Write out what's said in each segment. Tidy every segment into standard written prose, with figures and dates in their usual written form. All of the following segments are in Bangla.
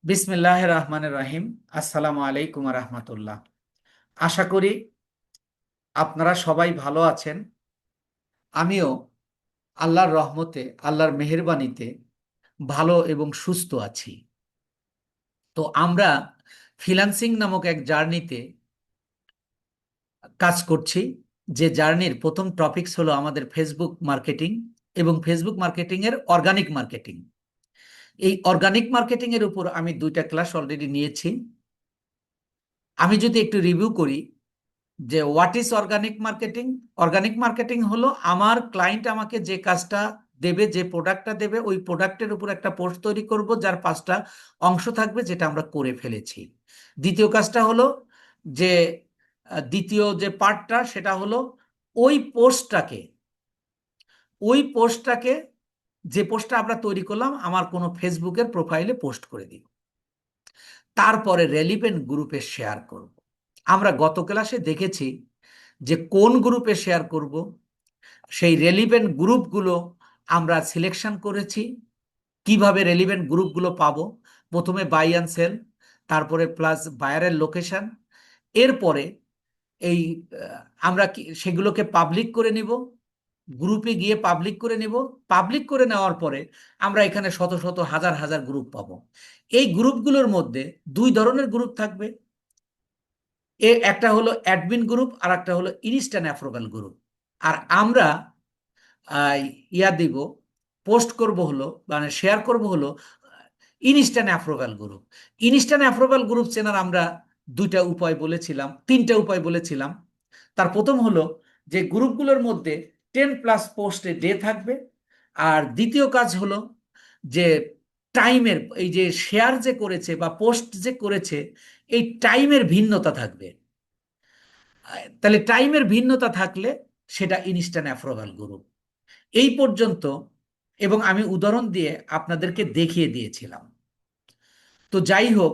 বিসমিল্লাহির রহমানির রহিম। আসসালামু আলাইকুম রহমতুল্লাহ। আশা করি আপনারা সবাই ভালো আছেন। আমিও আল্লাহর রহমতে, আল্লাহর মেহেরবানিতে ভালো এবং সুস্থ আছি। তো আমরা ফ্রিল্যান্সিং নামক এক জার্নিতে কাজ করছি। যে জার্নির প্রথম টপিকস হলো আমাদের ফেসবুক মার্কেটিং এবং ফেসবুক মার্কেটিং এর অর্গানিক মার্কেটিং। এই অর্গানিক মার্কেটিং এর উপর আমি 2টা ক্লাস অলরেডি নিয়েছি। আমি যদি একটু রিভিউ করি যে what is organic marketing. Organic marketing হলো আমার ক্লায়েন্ট আমাকে যে কাজটা দেবে, যে প্রোডাক্টটা দেবে, ওই প্রোডাক্টের উপর একটা পোস্ট তৈরি করব যার 5টা অংশ থাকবে, যেটা আমরা করে ফেলেছি। দ্বিতীয় কাজটা হলো যে দ্বিতীয় যে পার্টটা সেটা হলো ওই পোস্টটাকে ওই পোস্টটাকে যে পোস্টটা আমরা তৈরি করলাম আমার কোনো ফেসবুকের প্রোফাইলে পোস্ট করে দিব, তারপরে রেলিভেন্ট গ্রুপে শেয়ার করব। আমরা গত ক্লাসে দেখেছি যে কোন গ্রুপে শেয়ার করব। সেই রেলিভেন্ট গ্রুপগুলো আমরা সিলেকশন করেছি। কিভাবে রেলিভেন্ট গ্রুপগুলো পাবো? প্রথমে বাই অ্যান্ড সেল, তারপরে প্লাস বায়ারের লোকেশন। এরপরে এই আমরা সেগুলোকে পাবলিক করে নিব, গ্রুপে গিয়ে পাবলিক করে নিব। পাবলিক করে নেওয়ার পরে আমরা এখানে শত শত হাজার হাজার গ্রুপ পাবো। এই গ্রুপগুলোর মধ্যে 2 ধরনের গ্রুপ থাকবে। একটা হলো অ্যাডমিন গ্রুপ আর একটা হলো ইনস্ট্যান্ট অ্যাপ্রুভাল গ্রুপ। আর আমরা আহ, দিব, পোস্ট করব হলো, মানে শেয়ার করব হলো instant approval group. Instant approval group চেনার আমরা 2টা উপায় বলেছিলাম, 3টে উপায় বলেছিলাম। তার প্রথম হলো যে গ্রুপগুলোর মধ্যে 10+ পোস্টে ডে থাকবে। আর দ্বিতীয় কাজ হলো যে টাইমের, এই যে শেয়ার যে করেছে বা পোস্ট যে করেছে, এই টাইমের ভিন্নতা থাকবে। তাহলে টাইমের ভিন্নতা থাকলে সেটা ইনস্ট্যান্ট অ্যাপ্রুভাল গ্রুপ। এই পর্যন্ত, এবং আমি উদাহরণ দিয়ে আপনাদেরকে দেখিয়ে দিয়েছিলাম। তো যাই হোক,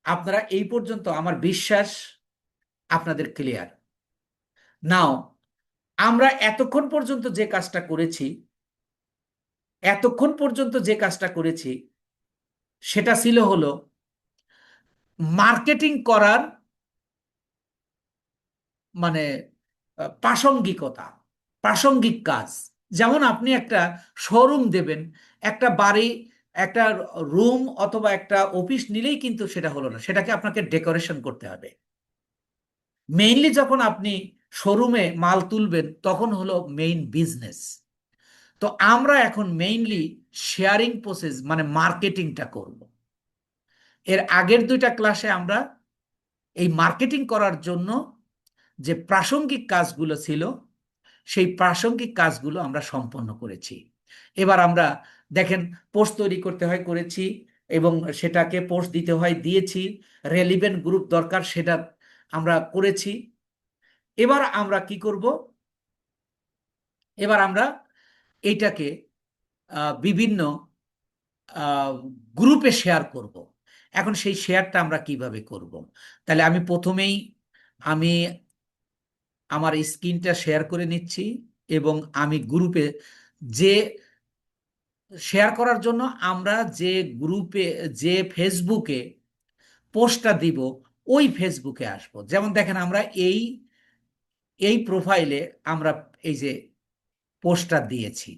আপনারা এই পর্যন্ত, আমার বিশ্বাস আপনাদের ক্লিয়ার। নাও, আমরা এতক্ষণ পর্যন্ত যে কাজটা করেছি সেটা ছিল হলো মার্কেটিং করার, মানে প্রাসঙ্গিকতা, প্রাসঙ্গিক কাজ। যেমন আপনি একটা শোরুম দেবেন, একটা বাড়ি, একটা রুম অথবা একটা অফিস নিলেই কিন্তু সেটা হলো না, সেটাকে আপনাকে ডেকোরেশন করতে হবে। মেইনলি যখন আপনি শোরুমে মাল তুলবেন তখন হলো মেইন বিজনেস। তো আমরা এখন মেইনলি শেয়ারিং প্রসেস, মানে মার্কেটিংটা করব। এর আগের 2টা ক্লাসে আমরা এই মার্কেটিং করার জন্য যে প্রাসঙ্গিক কাজগুলো ছিল সেই প্রাসঙ্গিক কাজগুলো আমরা সম্পন্ন করেছি। এবার আমরা দেখেন, পোস্ট তৈরি করতে হয়, করেছি, এবং সেটাকে পোস্ট দিতে হয়, দিয়েছি। রেলিভেন্ট গ্রুপ দরকার, সেটা আমরা করেছি। এবার আমরা কি করব? এবার আমরা এইটাকে বিভিন্ন গ্রুপে শেয়ার করব। এখন সেই শেয়ারটা আমরা কিভাবে করব? তাহলে আমি প্রথমেই আমি আমার স্ক্রিনটা শেয়ার করে নিচ্ছি, এবং আমি গ্রুপে যে শেয়ার করার জন্য আমরা যে গ্রুপে, যে ফেসবুকে পোস্টটা দিব, ওই ফেসবুকে আসব। যেমন দেখেন, আমরা এই এই প্রোফাইলে আমরা এই যে পোস্টটা দিয়েছি,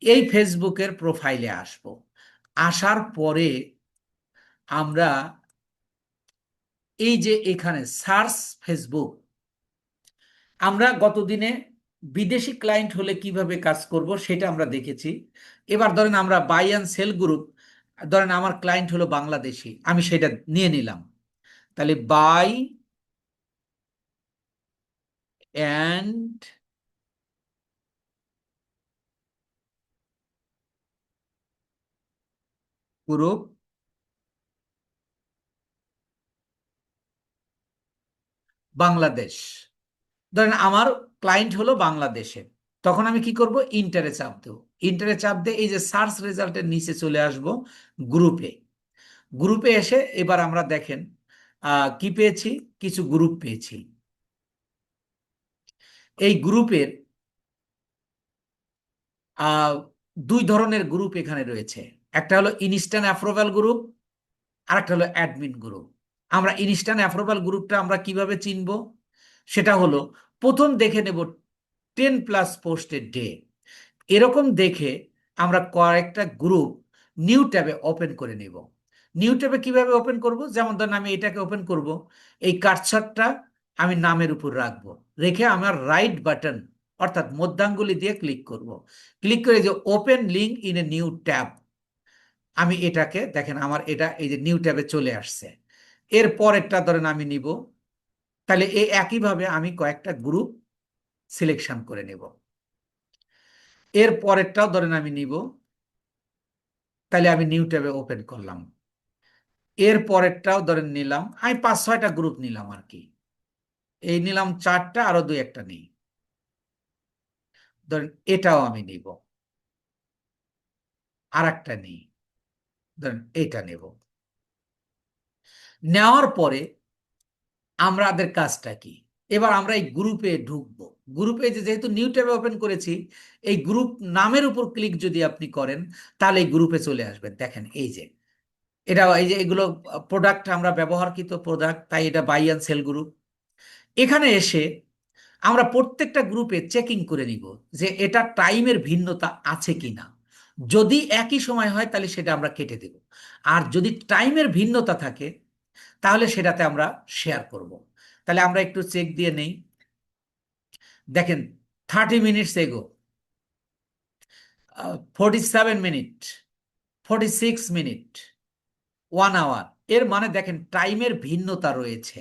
এই ফেসবুকের প্রোফাইলে আসব। আসার পরে আমরা এই যে এখানে সার্চ ফেসবুক, আমরা গতদিনে বিদেশি ক্লায়েন্ট হলে কিভাবে কাজ করব সেটা আমরা দেখেছি। এবার ধরেন আমরা বাই অ্যান্ড সেল গ্রুপ, ধরেন আমার ক্লায়েন্ট হলো বাংলাদেশি, আমি সেটা নিয়ে নিলাম। তাহলে বাই অ্যান্ড গ্রুপ বাংলাদেশ। ধরেন আমার ক্লায়েন্ট হলো বাংলাদেশে, তখন আমি কি করব? ইন্টারে চাপ দেবো। ইন্টারে চাপ দিয়ে এই যে সার্চ রেজাল্টের নিচে চলে আসব গ্রুপে। গ্রুপে এসে এবার আমরা দেখেন কি পেয়েছি, কিছু গ্রুপ পেয়েছি। এই গ্রুপের আহ 2 ধরনের গ্রুপ এখানে রয়েছে। একটা হলো ইনস্ট্যান্ট অ্যাপ্রুভাল গ্রুপ, আর একটা হলো অ্যাডমিন গ্রুপ। আমরা ইনস্ট্যান্ট অ্যাপ্রুভাল গ্রুপটা আমরা কিভাবে চিনব? সেটা হলো প্রথম দেখে নেব 10+ পোস্টের ডে। এরকম দেখে আমরা কয়েকটা গ্রুপ নিউ ট্যাবে ওপেন করে নেব। নিউ ট্যাবে কিভাবে ওপেন করব? যেমন ধরুন আমি এটাকে ওপেন করব, এই কার্সারটা আমি নামের উপর রাখবো, রেখে আমার রাইট বাটন অর্থাৎ মধ্যাঙ্গুলি দিয়ে ক্লিক করব। ক্লিক করে যে open link in a new tab, আমি এটাকে দেখেন আমার এটা এই যে নিউ ট্যাবে চলে আসছে। এর পরেরটা ধরেন আমি নিব, তাহলে এই একইভাবে আমি কয়েকটা গ্রুপ সিলেকশন করে নেব। এর পরেরটাও ধরেন আমি নিব, তাহলে আমি নিউ ট্যাবে ওপেন করলাম। এর পরেরটাও ধরেন নিলাম, আমি 5-6টা গ্রুপ নিলাম আর কি। এই নিলাম 4টা, আরো 2-1টা নেই। ধরেন এটাও আমি নিব, আর একটা নেই, ধরেন এটা নেব। নেওয়ার পরে আমাদের কাজটা কি? এবার আমরা এই গ্রুপে ঢুকবো। গ্রুপে যেহেতু নিউ ট্যাবে ওপেন করেছি, এই গ্রুপ নামের উপর ক্লিক যদি আপনি করেন, তাহলে এই গ্রুপে চলে আসবেন। দেখেন এই যে এটা, এই যে এগুলো প্রোডাক্ট, আমরা ব্যবহারকৃত প্রোডাক্ট, তাই এটা বাই অ্যান্ড সেল গ্রুপ। এখানে এসে আমরা প্রত্যেকটা গ্রুপে চেকিং করে নিব যে এটা টাইমের ভিন্নতা আছে কিনা। যদি একই সময় হয় তাহলে সেটা আমরা কেটে দেব, আর যদি টাইমের ভিন্নতা থাকে তাহলে সেটাতে আমরা শেয়ার করব। তাহলে আমরা একটু চেক দিয়ে নেই। দেখেন 30 মিনিটস এগো, 47 মিনিট, 46 মিনিট, 1 আওয়ার। এর মানে দেখেন টাইমের ভিন্নতা রয়েছে।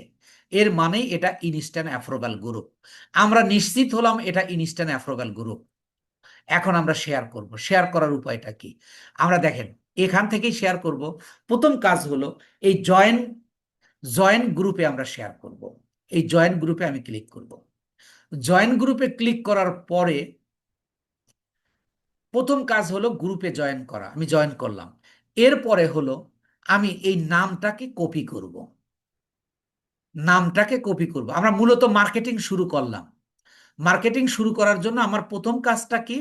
এর মানেই এটা ইনস্ট্যান্ট অ্যাপ্রুভাল গ্রুপ। আমরা নিশ্চিত হলাম এটা ইনস্ট্যান্ট অ্যাপ্রুভাল গ্রুপ। এখন আমরা শেয়ার করব। শেয়ার করার উপায়টা কি? আমরা দেখেন এখান থেকেই শেয়ার করব। প্রথম কাজ হলো এই জয়েন জয়েন গ্রুপে আমরা শেয়ার করব। এই জয়েন গ্রুপে আমি ক্লিক করব। জয়েন গ্রুপে ক্লিক করার পরে প্রথম কাজ হলো গ্রুপে জয়েন করা, আমি জয়েন করলাম। এরপরে হলো আমি এই নামটাকে কপি করব। নামটাকে কপি করব, আমরা মূলত মার্কেটিং শুরু করলাম। মার্কেটিং শুরু করার জন্য আমার প্রথম কাজটা কি?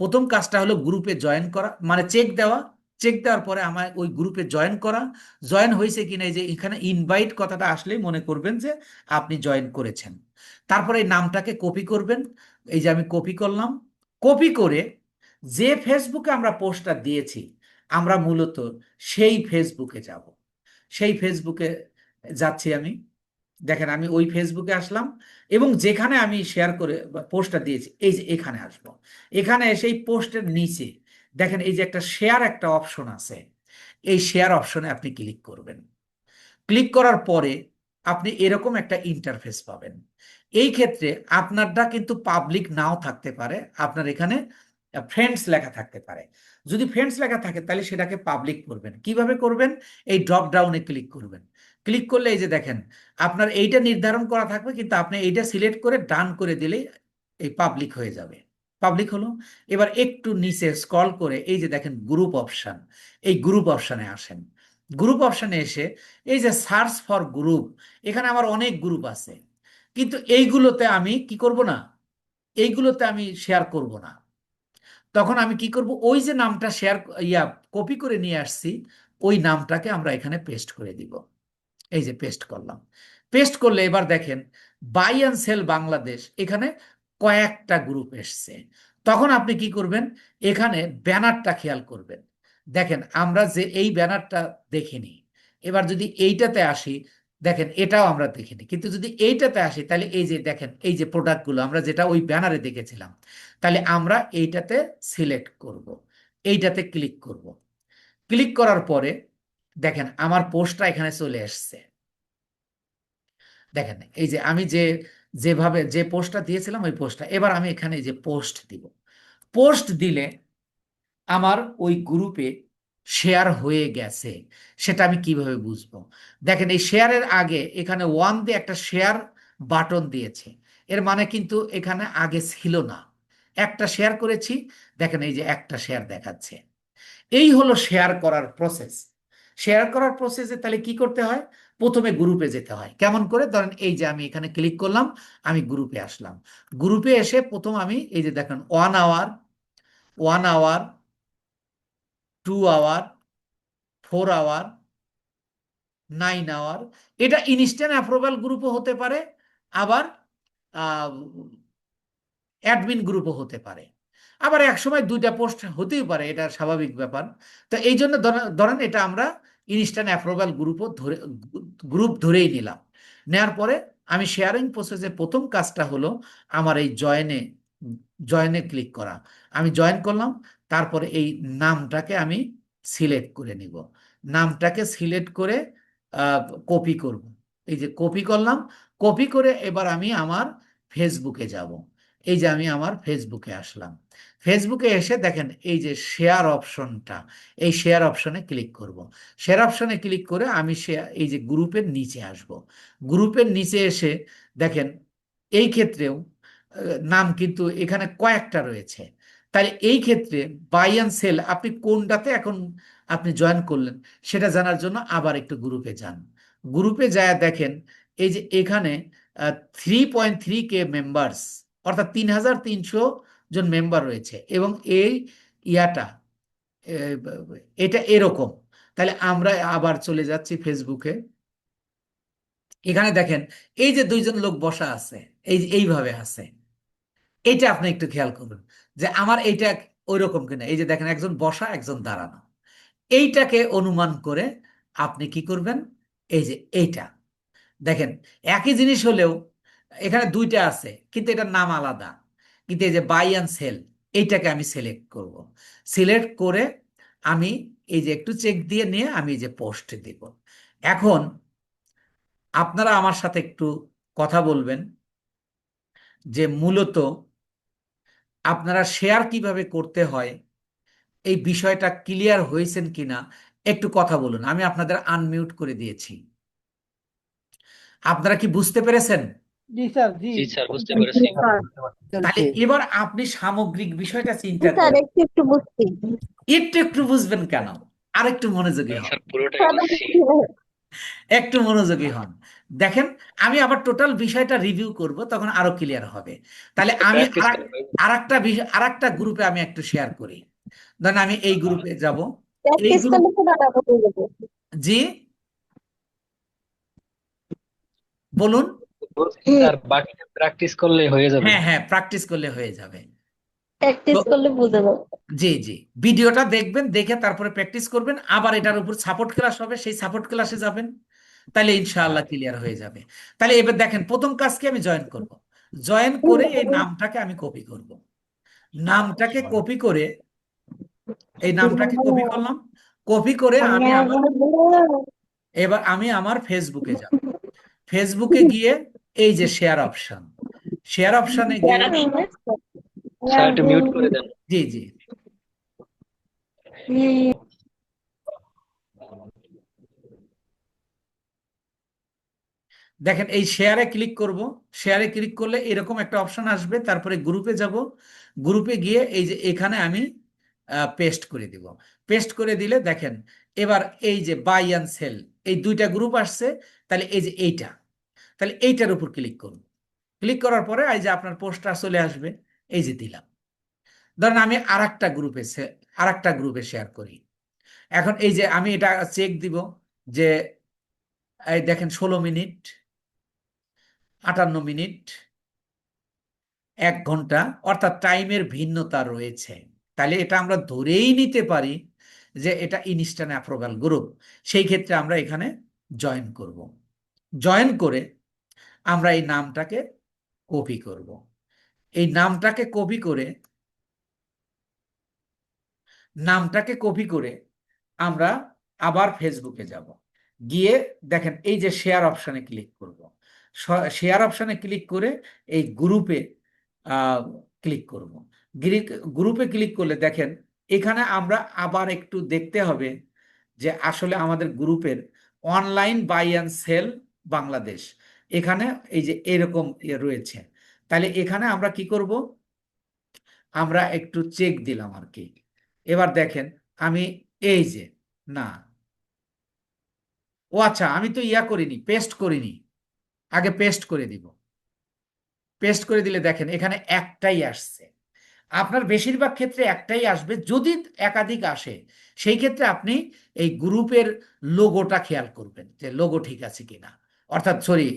প্রথম কাজটা হলো গ্রুপে জয়েন করা, মানে চেক দেওয়া। চেক দেওয়ার পরে আমার ওই গ্রুপে জয়েন করা। জয়েন হয়েছে কিনা, এই যে এখানে ইনভাইট কথাটা আসলেই মনে করবেন যে আপনি জয়েন করেছেন। তারপরে এই নামটাকে কপি করবেন। এই যে আমি কপি করলাম। কপি করে যে ফেসবুকে আমরা পোস্টটা দিয়েছি, আমরা মূলত সেই ফেসবুকে যাব। সেই ফেসবুকে যাচ্ছি আমি। দেখেন আমি ওই ফেসবুকে আসলাম, এবং যেখানে আমি শেয়ার করে পোস্টটা দিয়েছি এই যে এখানে আসব। এখানে এসে এই পোস্টের নিচে দেখেন এই যে একটা শেয়ার একটা অপশন আছে। এই শেয়ার অপশনে আপনি ক্লিক করবেন। ক্লিক করার পরে আপনি এরকম একটা ইন্টারফেস পাবেন। এই ক্ষেত্রে আপনারটা কিন্তু পাবলিক নাও থাকতে পারে, আপনার এখানে ফ্রেন্ডস লেখা থাকতে পারে। যদি ফ্রেন্ডস লেখা থাকে তাহলে সেটাকে পাবলিক করবেন। কিভাবে করবেন? এই ড্রপ ডাউনে ক্লিক করবেন। ক্লিক করলে এই যে দেখেন আপনার এইটা নির্ধারণ করা থাকবে, কিন্তু আপনি এইটা সিলেক্ট করে ডান করে দিলেই এই পাবলিক হয়ে যাবে। পাবলিক হলো। এবার একটু নিচে স্ক্রল করে এই যে দেখেন গ্রুপ অপশন, এই গ্রুপ অপশনে আসেন। গ্রুপ অপশনে এসে এই যে সার্চ ফর গ্রুপ, এখানে আমার অনেক গ্রুপ আছে, কিন্তু এইগুলোতে আমি কি করব না, এইগুলোতে আমি শেয়ার করব না। তখন আমি কি করব, ওই যে নামটা শেয়ার কপি করে নিয়ে আসছি, ওই নামটাকে আমরা এখানে পেস্ট করে দিব। এই যে পেস্ট করলাম। পেস্ট করলে এবার দেখেন বাই অ্যান্ড সেল বাংলাদেশ, এখানে কয়েকটা গ্রুপ এসছে। তখন আপনি কি করবেন, এখানে ব্যানারটা খেয়াল করবেন। দেখেন আমরা যে এই ব্যানারটা দেখিনি, এবার যদি এইটাতে আসি, দেখেন এটাও আমরা দেখিনি, কিন্তু যদি এইটাতে আসি তাহলে এই যে দেখেন এই যে প্রোডাক্টগুলো আমরা যেটা ওই ব্যানারে দেখেছিলাম, তাহলে আমরা এইটাতে সিলেক্ট করব। এইটাতে ক্লিক করব। ক্লিক করার পরে দেখেন আমার পোস্টটা এখানে চলে এসছে। দেখেন এই যে আমি যেভাবে যে পোস্টটা দিয়েছিলাম ওই পোস্টটা, এবার আমি এখানে যে পোস্ট দিব। পোস্ট দিলে আমার ওই গ্রুপে শেয়ার হয়ে গেছে, সেটা আমি কিভাবে বুঝবো? দেখেন এই শেয়ারের আগে এখানে ওয়ান দিয়ে একটা শেয়ার বাটন দিয়েছে। এর মানে কিন্তু এখানে আগে ছিল না। একটা শেয়ার করেছি, দেখেন এই যে একটা শেয়ার দেখাচ্ছে। এই হলো শেয়ার করার প্রসেস। শেয়ার করার প্রসেসে তাহলে কি করতে হয়? প্রথমে গ্রুপে যেতে হয়। কেমন করে? ধরেন এই যে আমি এখানে ক্লিক করলাম, আমি গ্রুপে আসলাম। গ্রুপে এসে প্রথম আমি এই যে দেখেন 1 hour, 1 hour, 2 hour, 4 hour, 9 hour. এটা ইনস্ট্যান্ট অ্যাপ্রুভাল গ্রুপও হতে পারে, আবার অ্যাডমিন গ্রুপও হতে পারে, আবার একসময় দুইটা পোস্ট হতেই পারে, এটা স্বাভাবিক ব্যাপার। তো এই জন্য ধরেন এটা আমরা ইনস্ট্যান্ট অ্যাপ্রুভাল গ্রুপ ধরেই নিলাম। নেওয়ার পরে আমি শেয়ারিং প্রসেসে প্রথম কাজটা হলো আমার এই জয়েনে ক্লিক করা। আমি জয়েন করলাম, তারপরে এই নামটাকে আমি সিলেক্ট করে নিব। নামটাকে সিলেক্ট করে কপি করব। এই যে কপি করলাম, কপি করে এবার আমি আমার ফেসবুকে যাব। এই যে আমি আমার ফেসবুকে আসলাম। ফেসবুকে এসে দেখেন এই যে শেয়ার অপশনটা, এই শেয়ার অপশনে ক্লিক করব। শেয়ার অপশনে ক্লিক করে আমি এই যে গ্রুপের নিচে আসব। গ্রুপের নিচে এসে দেখেন এই ক্ষেত্রেও নাম কিন্তু এখানে কয়েকটা রয়েছে। তাহলে এই ক্ষেত্রে বাই অ্যান্ড সেল আপনি কোনটাতে এখন আপনি জয়েন করলেন সেটা জানার জন্য আবার একটু গ্রুপে যান। গ্রুপে যায় দেখেন এই যে এখানে 3.3K মেম্বার্স, অর্থাৎ 3300 জন মেম্বার রয়েছে, এবং এই ইয়াটা এ, এটা এরকম। তাহলে আমরা আবার চলে যাচ্ছি ফেসবুকে। এখানে দেখেন এই যে দুইজন লোক বসা আছে, এই যে এইভাবে আছে, এইটা আপনি একটু খেয়াল করুন যে আমার এইটা ওই রকম কিনা। এই যে দেখেন একজন বসা একজন দাঁড়ানো, এইটাকে অনুমান করে আপনি কি করবেন, এই যে এইটা দেখেন একই জিনিস হলেও এখানে দুইটা আছে কিন্তু এটার নাম আলাদা। কিন্তু এই যে বাই অ্যান্ড সেল, এইটাকে আমি সিলেক্ট করব। সিলেক্ট করে আমি এই যে একটু চেক দিয়ে নিয়ে আমি এই যে পোস্ট দিব। এখন আপনারা আমার সাথে একটু কথা বলবেন যে মূলত আপনারা শেয়ার কিভাবে করতে হয় এই বিষয়টা ক্লিয়ার হয়েছেন কিনা একটু কথা বলুন। আমি আপনাদের আনমিউট করে দিয়েছি। আপনারা কি বুঝতে পেরেছেন? জি স্যার, জি জি স্যার, বুঝতে জি পেরেছি। স্যার, তাহলে চলছে। এবার আপনি সামগ্রিক বিষয়টা জি চিন্তা স্যার, করেন। একটু একটু বুঝছি। একটু একটু বুঝবেন কেন, আরেকটু মনোযোগী হন। স্যার পুরোটাই স্যার, বুঝছি। একটু মনোযোগী হন। দেখেন আমি আবার টোটাল বিষয়টা রিভিউ করব, তখন আরো ক্লিয়ার হবে। তাহলে আমি প্র্যাকটিস করা আরেকটা বিষয় আরেকটা গ্রুপে আমি একটু শেয়ার করি। ধরেন আমি এই গ্রুপে যাব। এই প্র্যাকটিস গ্রুপ, করলে তো দাদা হয়ে যাবে। জি বলুন। বলছি স্যার, বাকিটা প্র্যাকটিস করলে হয়ে যাবে। হ্যাঁ হ্যাঁ, প্র্যাকটিস করলে হয়ে যাবে। তো প্র্যাকটিস করলে বুঝে যাবে। জি জি, ভিডিওটা দেখবেন, দেখে তারপরে প্র্যাকটিস করবেন, আবার এটার উপর সাপোর্ট ক্লাস হবে, সেই সাপোর্ট ক্লাসে যাবেন, তাহলে ইনশাআল্লাহ ক্লিয়ার হয়ে যাবে। তাহলে এবার দেখেন প্রথম কাজকে আমি জয়েন করব। জয়েন করে এই নামটাকে আমি কপি করব। নামটাকে কপি করে, এই নামটাকে কপি করলাম। কপি করে এবার আমি আমার ফেসবুকে যাব। ফেসবুকে গিয়ে এই যে শেয়ার অপশন, শেয়ার অপশনে গেলে, স্যার একটু মিউট করে দেন। জি জি, দেখেন এই শেয়ারে ক্লিক করব। শেয়ারে ক্লিক করলে এরকম একটা অপশন আসবে, তারপরে গ্রুপে যাব। গ্রুপে গিয়ে এই যে এখানে আমি পেস্ট করে দিব। পেস্ট করে দিলে দেখেন এবার এই যে বাই অ্যান্ড সেল এই দুইটা গ্রুপ আসছে। তাহলে এই যে এইটা, তাহলে এইটার উপর ক্লিক করুন। ক্লিক করার পরে এই যে আপনার পোস্টটা চলে আসবে, এই যে দিলাম। ধরেন আমি আরেকটা গ্রুপে শেয়ার করি। এখন এই যে আমি এটা চেক দিব যে এই দেখেন 16 মিনিট, 58 মিনিট, 1 ঘন্টা, অর্থাৎ টাইমের ভিন্নতা রয়েছে। তাহলে এটা আমরা ধরেই নিতে পারি যে এটা ইনস্ট্যান্ট অ্যাপ্রুভাল গ্রুপ। সেই ক্ষেত্রে আমরা এখানে জয়েন করব। জয়েন করে আমরা এই নামটাকে কপি করব। এই নামটাকে কপি করে আমরা আবার ফেসবুকে যাব। গিয়ে দেখেন এই যে শেয়ার অপশনে ক্লিক করব। শেয়ার অপশনে ক্লিক করে এই গ্রুপে ক্লিক করব। গ্রুপে ক্লিক করলে দেখেন এখানে আমরা আবার একটু দেখতে হবে যে আসলে আমাদের গ্রুপের online buy and sell Bangladesh, এখানে এই যে এরকম রয়েছে। তাহলে এখানে আমরা কি করব, আমরা একটু চেক দিলাম আর কি। এবার দেখেন আমি এই যে, না, ও আচ্ছা, আমি তো ইয়া করিনি, পেস্ট করিনি, আগে পেস্ট করে দিব। পেস্ট করে দিলে দেখেন এখানে একটাই আসছে। আপনার বেশিরভাগ ক্ষেত্রে একটাই আসবে, যদি একাধিক আসে সেই ক্ষেত্রে আপনি এই গ্রুপের লোগোটা খেয়াল করবেন যে লোগো ঠিক আছে কিনা, অর্থাৎ সরি,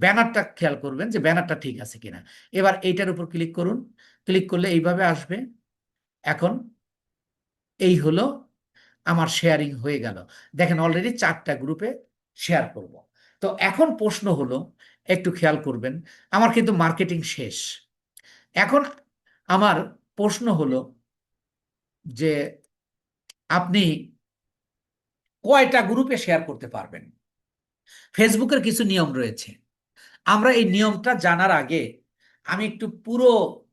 ব্যানারটা খেয়াল করবেন যে ব্যানারটা ঠিক আছে কিনা। এবার এইটার উপর ক্লিক করুন, ক্লিক করলে এইভাবে আসবে। এখন এই হলো আমার শেয়ারিং হয়ে গেল। দেখেন অলরেডি 4টা গ্রুপে শেয়ার করব। তো এখন প্রশ্ন হলো, একটু খেয়াল করবেন, আমার কিন্তু মার্কেটিং শেষ। এখন আমার প্রশ্ন হলো যে আপনি কয়টা গ্রুপে শেয়ার করতে পারবেন। ফেসবুকের কিছু নিয়ম রয়েছে। আমরা এই নিয়মটা জানার আগে আমি একটু পুরো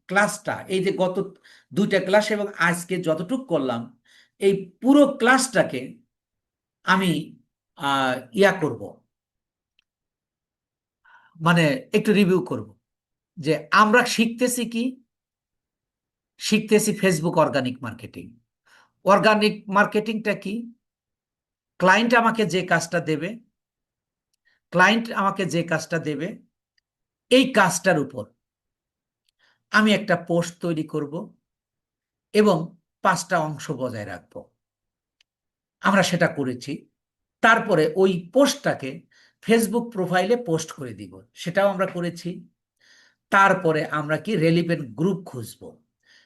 ক্লাসটা, এই যে গত 2টা ক্লাস এবং আজকে যতটুকু করলাম, এই পুরো ক্লাসটাকে আমি ইয়া করব, মানে একটু রিভিউ করব যে আমরা শিখতেছি কি। শিখতেছি ফেসবুক অর্গানিক মার্কেটিং। অর্গানিক মার্কেটিংটা কি? ক্লায়েন্ট আমাকে যে কাজটা দেবে, ক্লায়েন্ট আমাকে যে কাজটা দেবে, এই কাজটার উপর আমি একটা পোস্ট তৈরি করব এবং 5টা অংশ বজায় রাখব। আমরা সেটা করেছি। তারপরে ওই পোস্টটাকে ফেসবুক প্রোফাইলে পোস্ট করে দিব, সেটাও আমরা করেছি। তারপরে আমরা কি রেলিভেন্ট গ্রুপ খুঁজব,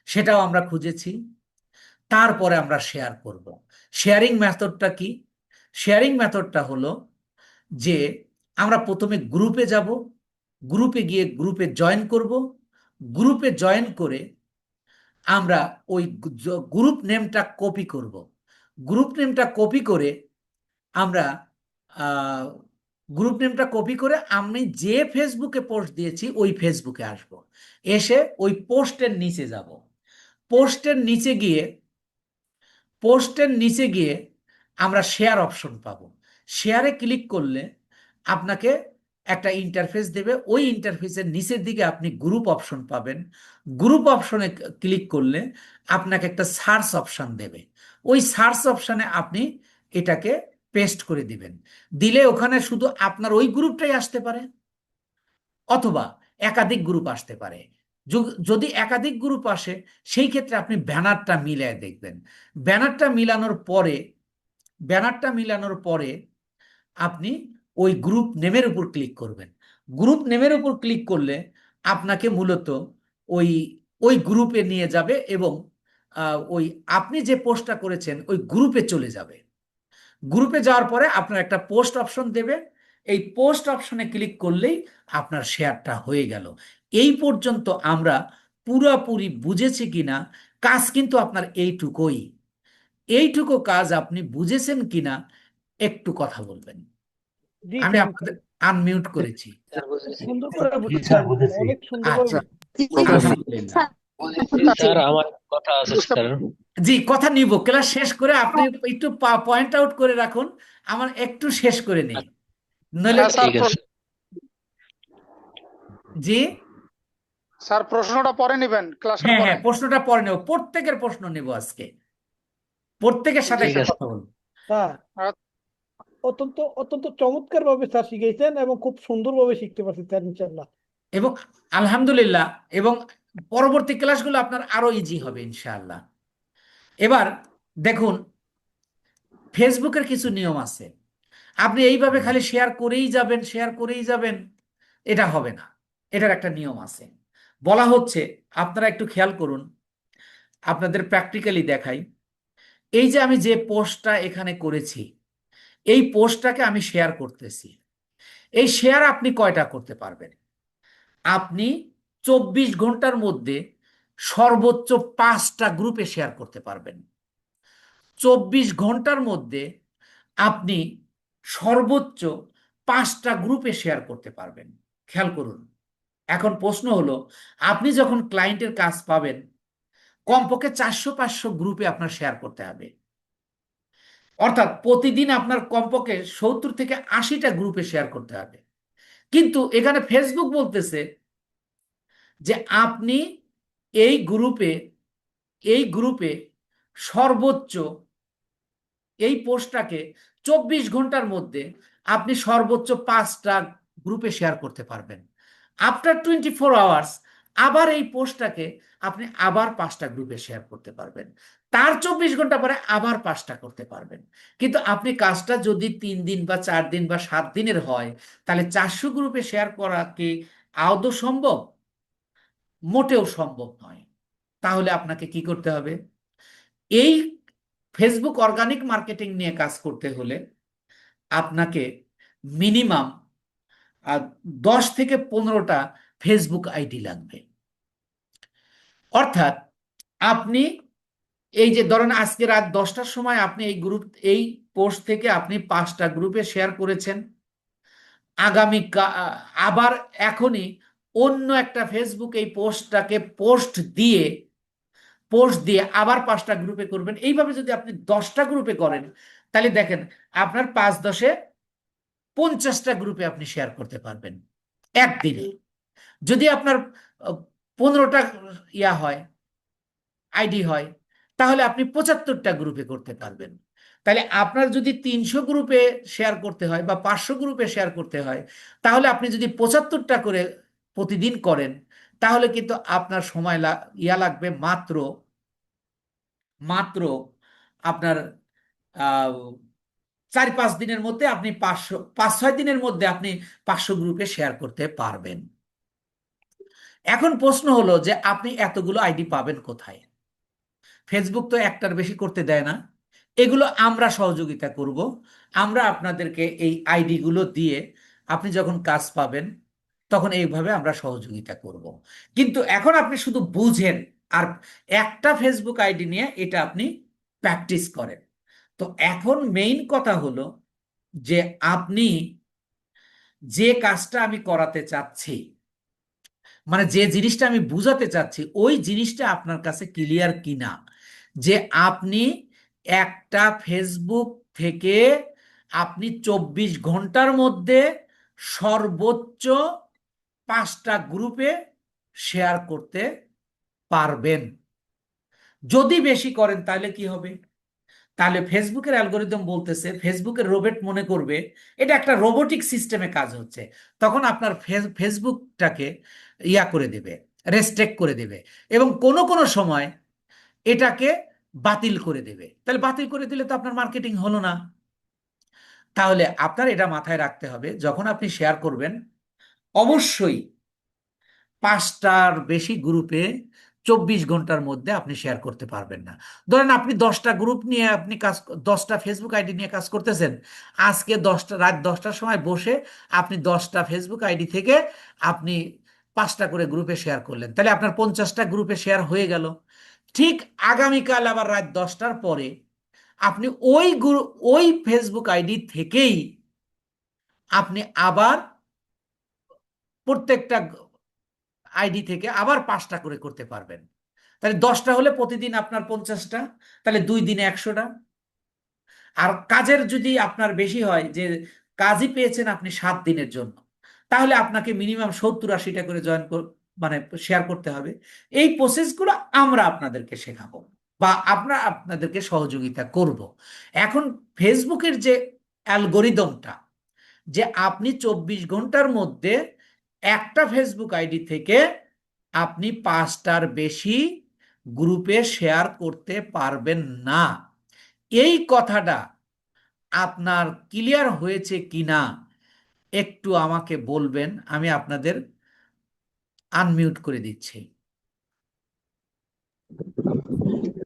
সেটাও আমরা খুঁজেছি। তারপরে আমরা শেয়ার করব। শেয়ারিং মেথডটা কি? শেয়ারিং মেথডটা হলো যে আমরা প্রথমে গ্রুপে যাব, গ্রুপে গিয়ে গ্রুপে জয়েন করব, গ্রুপে জয়েন করে আমরা ওই গ্রুপ নেমটা কপি করব। গ্রুপ নেমটা কপি করে আমরা গ্রুপ নেমটা কপি করে আমি যে ফেসবুকে পোস্ট দিয়েছি ওই ফেসবুকে আসব, এসে ওই পোস্টের নিচে যাব। পোস্টের নিচে গিয়ে পোস্টের নিচে গিয়ে আমরা শেয়ার অপশন পাবো। শেয়ারে ক্লিক করলে আপনাকে একটা ইন্টারফেস দেবে, ওই ইন্টারফেসের নিচের দিকে আপনি গ্রুপ অপশন পাবেন। গ্রুপ অপশনে ক্লিক করলে আপনাকে একটা সার্চ অপশন দেবে, ওই সার্চ অপশনে আপনি এটাকে পেস্ট করে দিবেন। দিলে ওখানে শুধু আপনার ওই গ্রুপটাই আসতে পারে, অথবা একাধিক গ্রুপ আসতে পারে। যদি একাধিক গ্রুপ আসে সেই ক্ষেত্রে আপনি ব্যানারটা মিলিয়ে দেখবেন। ব্যানারটা মিলানোর পরে ব্যানারটা মিলানোর পরে আপনি ওই গ্রুপ নেমের উপর ক্লিক করবেন। গ্রুপ নেমের উপর ক্লিক করলে আপনাকে মূলত ওই ওই গ্রুপে নিয়ে যাবে এবং ওই আপনি যে পোস্টটা করেছেন ওই গ্রুপে চলে যাবে। গ্রুপে যাওয়ার পরে আপনার একটা পোস্ট অপশন দেবে, এই পোস্ট অপশনে ক্লিক করলেই আপনার শেয়ারটা হয়ে গেল। এই পর্যন্ত আমরা পুরোপুরি বুঝেছি কিনা, কাজ কিন্তু আপনার এইটুকুই। এইটুকু কাজ আপনি বুঝেছেন কিনা একটু কথা বলবেন। জি আমি স্যার, আপনাদের আনমিউট করেছি। স্যার বুঝেছি। সুন্দর করে জি বুঝেছি স্যার স্যার, বুঝেছি। অনেক সুন্দর করে আচ্ছা, বুঝেছি। আলহামদুলিল্লাহ। স্যার আমার কথা আছে স্যার। জি, কথা নিব, ক্লাস শেষ করে আপনি একটু পয়েন্ট আউট করে রাখুন, আমার একটু শেষ করে নেই, নইলে হ্যাঁ স্যার, ঠিক আছে। জি। স্যার প্রশ্নটা পরে নেবেন ক্লাসের হ্যাঁ পরে। হ্যাঁ, প্রশ্নটা পরে নেব, প্রত্যেকের প্রশ্ন নেব আজকে, প্রত্যেকের সাথে ঠিক একটা আছে। কথা বলবো। স্যার অত্যন্ত অত্যন্ত চমৎকার ভাবে স্যার শিখিয়েছেন এবং খুব সুন্দর ভাবে শিখতে পারছি স্যার ইনশাল্লাহ। এবং আলহামদুলিল্লাহ, এবং পরবর্তী ক্লাসগুলো আপনার আরো ইজি হবে ইনশাআল্লাহ। এবার দেখুন, ফেসবুকের কিছু নিয়ম আছে। আপনি এইভাবে খালি শেয়ার করেই যাবেন, শেয়ার করেই যাবেন, এটা হবে না। এটার একটা নিয়ম আছে, বলা হচ্ছে, আপনারা একটু খেয়াল করুন, আপনাদের প্র্যাকটিক্যালি দেখাই। এই যে আমি যে পোস্টটা এখানে করেছি, এই পোস্টটাকে আমি শেয়ার করতেছি। এই শেয়ার আপনি কয়টা করতে পারবেন? আপনি 24 ঘন্টার মধ্যে সর্বোচ্চ 5টা গ্রুপে শেয়ার করতে পারবেন। 24 ঘন্টার মধ্যে আপনি সর্বোচ্চ 5টা গ্রুপে শেয়ার করতে পারবেন। খেয়াল করুন। এখন প্রশ্ন হলো, আপনি যখন ক্লায়েন্টের কাজ পাবেন, কমপক্ষে 400-500 গ্রুপে আপনার শেয়ার করতে হবে। অর্থাৎ প্রতিদিন আপনার কমপক্ষে 70 থেকে 80টা গ্রুপে শেয়ার করতে হবে। কিন্তু এখানে ফেসবুক বলতেছে যে আপনি এই গ্রুপে সর্বোচ্চ, এই পোস্টটাকে 24 ঘন্টার মধ্যে আপনি সর্বোচ্চ 5টা গ্রুপে শেয়ার করতে পারবেন। আফটার 24 আওয়ার্স আবার এই পোস্টটাকে আপনি আবার 5টা গ্রুপে শেয়ার করতে পারবেন। তার 24 ঘন্টা পরে আবার 5টা করতে পারবেন। কিন্তু আপনি কাজটা যদি 3 দিন বা 4 দিন বা 7 দিনের হয়, তাহলে 400 গ্রুপে শেয়ার করা কি আদৌ সম্ভব? মোটেও সম্ভব নয়। তাহলে আপনাকে কি করতে হবে? এই ফেসবুক অর্গানিক মার্কেটিং নিয়ে কাজ করতে হলে আপনাকে মিনিমাম 10 থেকে 15টা ফেসবুক আইডি লাগবে। অর্থাৎ আপনি এই যে ধরেন আজকে রাত 10টার সময় আপনি এই পোস্ট থেকে আপনি 5টা গ্রুপে শেয়ার করেছেন, আগামী আবার এখনই অন্য একটা ফেসবুক এই পোস্টটাকে পোস্ট দিয়ে আবার 5টা গ্রুপে করবেন। এইভাবে যদি আপনি 10টা গ্রুপে করেন, তাহলে দেখেন আপনার 5-10-এ 50টা গ্রুপে আপনি শেয়ার করতে পারবেন একদিনে। যদি আপনার 15টা হয় আইডি হয়, তাহলে আপনি 75টা গ্রুপে করতে পারবেন। তাহলে আপনার যদি 300 গ্রুপে শেয়ার করতে হয় বা 500 গ্রুপে শেয়ার করতে হয়, তাহলে আপনি যদি 75টা করে প্রতিদিন করেন, তাহলে কিন্তু আপনার সময় লাগবে মাত্র মাত্র আপনার 4-5 দিনের মধ্যে আপনি 5-6 দিনের মধ্যে আপনি 500 গ্রুপে শেয়ার করতে পারবেন। এখন প্রশ্ন হলো যে আপনি এতগুলো আইডি পাবেন কোথায়? ফেসবুক তো একটার বেশি করতে দেয় না। এগুলো আমরা সহযোগিতা করব। আমরা আপনাদেরকে এই আইডি গুলো দিয়ে আপনি যখন কাজ পাবেন, তখন এইভাবে আমরা সহযোগিতা করব। কিন্তু এখন আপনি শুধু বুঝেন আর একটা ফেসবুক আইডি নিয়ে এটা আপনি প্র্যাকটিস করেন। তো এখন মেইন কথা হলো যে আপনি যে কাজটা আমি করাতে চাচ্ছি, মানে যে জিনিসটা আমি বুঝাতে চাচ্ছি, ওই জিনিসটা আপনার কাছে ক্লিয়ার কিনা, যে আপনি একটা ফেসবুক থেকে আপনি 24 ঘন্টার মধ্যে সর্বোচ্চ 5টা গ্রুপে শেয়ার করতে পারবেন। যদি বেশি করেন তাহলে কি হবে? তাহলে ফেসবুকের অ্যালগোরিদম বলতেছে, ফেসবুকের রোবট মনে করবে এটা একটা রোবোটিক সিস্টেমে কাজ হচ্ছে, তখন আপনার ফেসবুকটাকে করে দেবে, রেস্ট্রিক্ট করে দেবে, এবং কোনো কোনো সময় এটাকে বাতিল করে দেবে। তাহলে বাতিল করে দিলে তো আপনার মার্কেটিং হলো না। তাহলে আপনার এটা মাথায় রাখতে হবে, যখন আপনি শেয়ার করবেন অবশ্যই 5টার বেশি গ্রুপে 24 ঘন্টার মধ্যে আপনি শেয়ার করতে পারবেন না। ধরেন আপনি 10টা গ্রুপ নিয়ে আপনি 10টা ফেসবুক আইডি নিয়ে কাজ করতেছেন। আজকে রাত 10টার সময় বসে আপনি 10টা ফেসবুক আইডি থেকে আপনি 5টা করে গ্রুপে শেয়ার করলেন, তাহলে আপনার 50টা গ্রুপে শেয়ার হয়ে গেল। ঠিক আগামীকাল আবার রাত 10টার পরে আপনি ওই ফেসবুক আইডি থেকেই আপনি আবার প্রত্যেকটা আইডি থেকে আবার 5টা করে করতে পারবেন। তাহলে 10টা হলে প্রতিদিন আপনার 50টা, তাহলে 2 দিনে 100টা। আর কাজের যদি আপনার বেশি হয়, যে কাজই পেয়েছেন আপনি 7 দিনের জন্য, তাহলে আপনাকে মিনিমাম 70-80টা করে মানে শেয়ার করতে হবে। এই প্রসেসগুলো আমরা আপনাদেরকে শেখাবো বা আমরা আপনাদেরকে সহযোগিতা করব। এখন ফেসবুকের যে অ্যালগোরিদমটা, যে আপনি 24 ঘন্টার মধ্যে একটা ফেসবুক আইডি থেকে আপনি 5টার বেশি গ্রুপে শেয়ার করতে পারবেন না, এই কথাটা আপনার ক্লিয়ার হয়েছে কিনা একটু আমাকে বলবেন। আমি আপনাদের আনমিউট করে দিচ্ছি।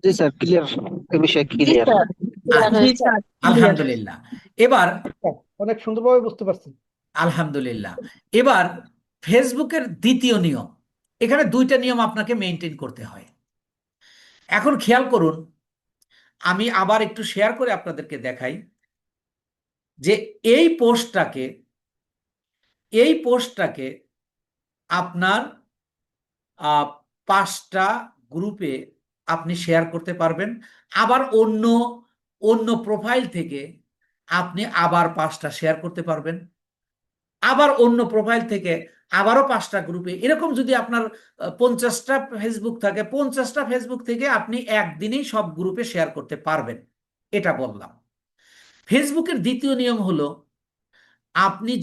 জি স্যার, ক্লিয়ার, এই বিষয়ে জি ক্লিয়ার। স্যার ক্লিয়ার আচ্ছা, হয়েছে। আলহামদুলিল্লাহ। এবার অনেক সুন্দরভাবে বুঝতে পারছি। আলহামদুলিল্লাহ। এবার ফেসবুকের দ্বিতীয় নিয়ম, এখানে 2টা নিয়ম আপনাকে মেনটেন করতে হয়। এখন খেয়াল করুন, আমি আবার একটু শেয়ার করে আপনাদেরকে দেখাই যে এই পোস্টটাকে আপনার 5টা গ্রুপে আপনি শেয়ার করতে পারবেন। আবার অন্য অন্য প্রোফাইল থেকে আপনি আবার 5টা শেয়ার করতে পারবেন। আবার অন্য প্রোফাইল থেকে আবারও 5টা গ্রুপে, এরকম যদি আপনার 50টা ফেসবুক থাকে, 50টা ফেসবুক থেকে আপনি একদিনেই সব গ্রুপে শেয়ার করতে পারবেন। এটা বললাম। ফেসবুকের দ্বিতীয় নিয়ম হলো, আপনি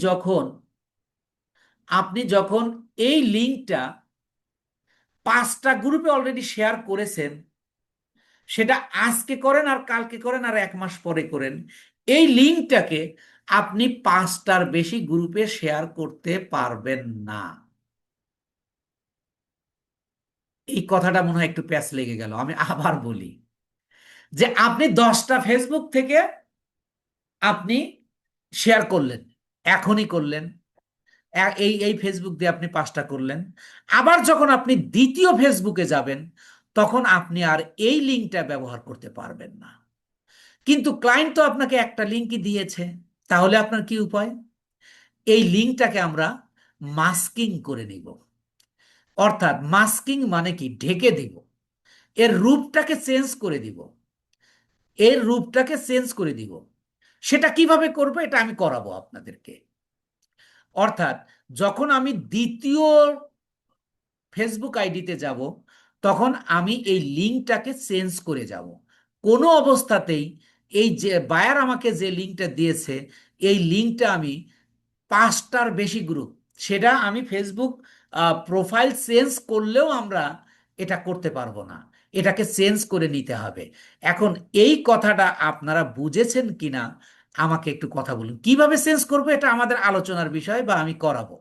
যখন এই লিঙ্কটা 5টা গ্রুপে অলরেডি শেয়ার করেছেন, সেটা আজকে করেন আর কালকে করেন আর 1 মাস পরে করেন, এই লিঙ্কটাকে আপনি 5টার বেশি গ্রুপে শেয়ার করতে পারবেন না। এই কথাটা মনে হয় একটু প্যাচ লেগে গেল, আমি আবার বলি যে আপনি 10টা ফেসবুক থেকে আপনি শেয়ার করলেন, এখনই করলেন, এই এই ফেসবুক দিয়ে আপনি 5টা করলেন, আবার যখন আপনি দ্বিতীয় ফেসবুকে যাবেন তখন আপনি আর এই লিঙ্কটা ব্যবহার করতে পারবেন না। কিন্তু ক্লায়েন্ট তো আপনাকে একটা লিঙ্কই দিয়েছে, তাহলে আপনার কি উপায়? এই লিঙ্কটাকে আমরা মাস্কিং করে নিব। অর্থাৎ মাস্কিং মানে কি, ঢেকে দিব, এর রূপটাকে চেঞ্জ করে দিব, এর রূপটাকে চেঞ্জ করে দিব। সেটা কিভাবে করবো এটা আমি করাবো আপনাদেরকে। অর্থাৎ যখন আমি দ্বিতীয় ফেসবুক আইডিতে যাব তখন আমি এই লিঙ্কটাকে চেঞ্জ করে যাব। কোনো অবস্থাতেই এই যে বায়ার আমাকে যে লিঙ্কটা দিয়েছে এই লিঙ্কটা আমি 5টার বেশি গ্রুপ, সেটা আমি ফেসবুক প্রোফাইল চেঞ্জ করলেও আমরা এটা করতে পারবো না, এটাকে চেঞ্জ করে নিতে হবে। এখন এই কথাটা আপনারা বুঝেছেন কিনা আমাকে একটু কথা বলুন, কিভাবে চেঞ্জ করবো এটা আমাদের আলোচনার বিষয় বা আমি করাবো।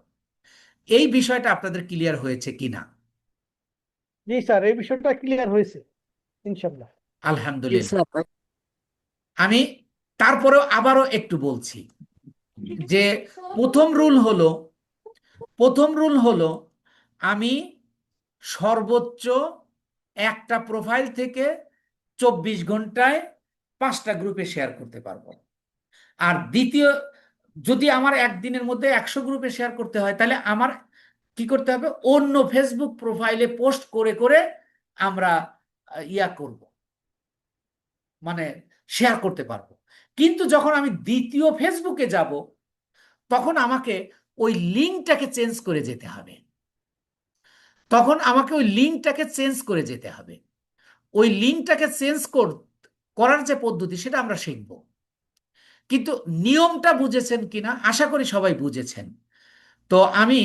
এই বিষয়টা আপনাদের ক্লিয়ার হয়েছে কিনা? জি স্যার, এই বিষয়টা ক্লিয়ার হয়েছে ইনশাল্লাহ। জি আলহামদুলিল্লাহ। স্যার। আমি তারপরেও আবারও একটু বলছি যে প্রথম রুল হলো, আমি সর্বোচ্চ একটা প্রোফাইল থেকে 24 ঘন্টায় 5টা গ্রুপে শেয়ার করতে পারবো। আর দ্বিতীয়, যদি আমার একদিনের মধ্যে 100 গ্রুপে শেয়ার করতে হয় তাহলে আমার কি করতে হবে, অন্য ফেসবুক প্রোফাইলে পোস্ট করে করে আমরা ইয়া করব, মানে শেয়ার করতে পারবো। কিন্তু যখন আমি দ্বিতীয় ফেসবুকে যাব তখন আমাকে ওই লিঙ্কটাকে চেঞ্জ করে যেতে হবে, ওই লিঙ্কটাকে চেঞ্জ করার যে পদ্ধতি সেটা আমরা শিখব। কিন্তু নিয়মটা বুঝেছেন কিনা আশা করি সবাই বুঝেছেন। তো আমি